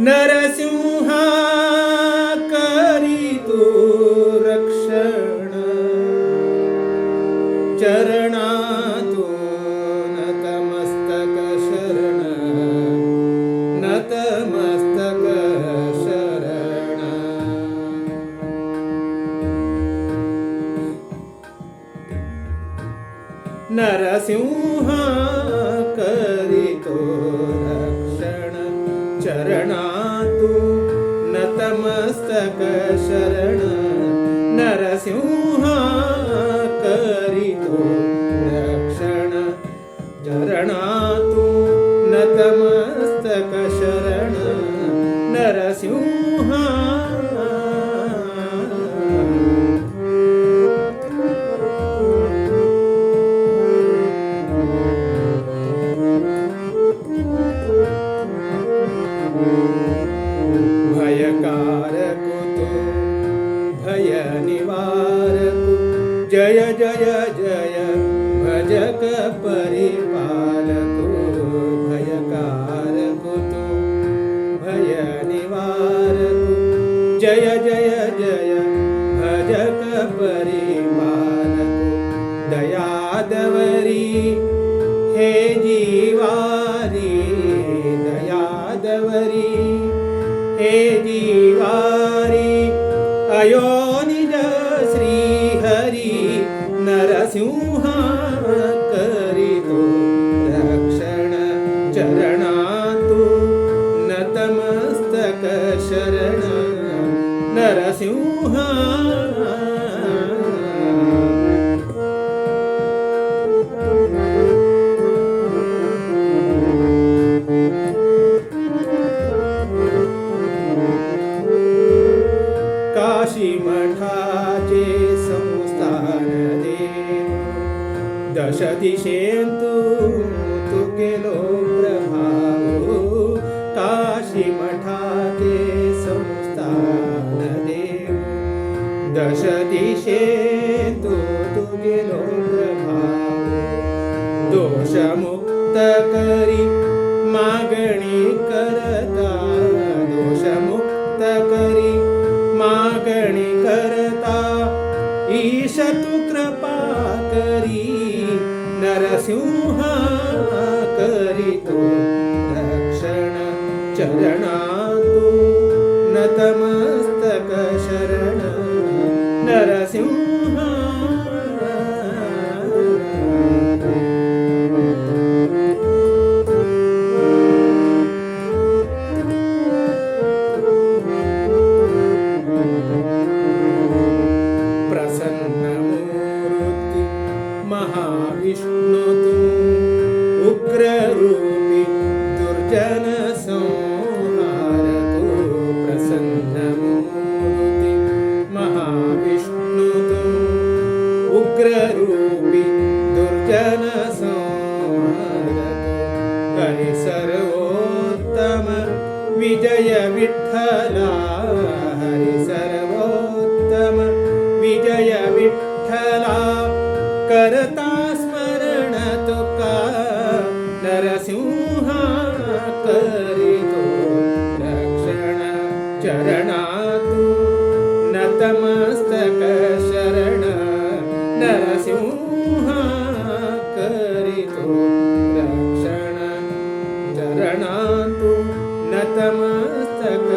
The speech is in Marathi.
नरसिंहा करीतो रक्षण चरणातो नतमस्तक शरण नतमस्तक शरण नरसिंहा करीतो रक्षण चरणातु नतमस्तक शरण नरसिंहा करीतो रक्षण चरणातु नतमस्तक शरण नरसिंहा भयकारकु तो भय निवारकु जय जय जय भजक परिपालकु भयकारकु तो भय निवारकु जय जय जय भजक परिपालकु दयादवरी हे जीवारी दयादवरी हे जीवारी अयो निज श्री हरी नरसिंहा करीतो रक्षण चरणातु नतमस्तक शरण नरसिंहा काशी मठाचे संस्थान देव दश दिशेंतु तू गेलो प्रभाव काशी मठाचे संस्थान देव दश दिशेंतु तू गेलो प्रभाव दोषमुक्त करी मागणी करता दोषमुक्त करी मागणी करता ईश तू कृपा करी नरसिंहा करीतो रक्षण चरणातु नतमस्तक शरण नरसिंहा महाविष्णु तू उग्ररूपी दुर्जन संहारको प्रसन्नमूर्ति महाविष्णु तू उग्ररूपी दुर्जन संहारको हरि सर्वोत्तम विजय विठ्ठला हरि सर्वोत्तम विजय विठ्ठला करता स्मरण तुका नरसिंहा करीतो रक्षण चरणातु नतमस्तक शरण नरसिंहा करीतो रक्षण चरणातु नतमस्तक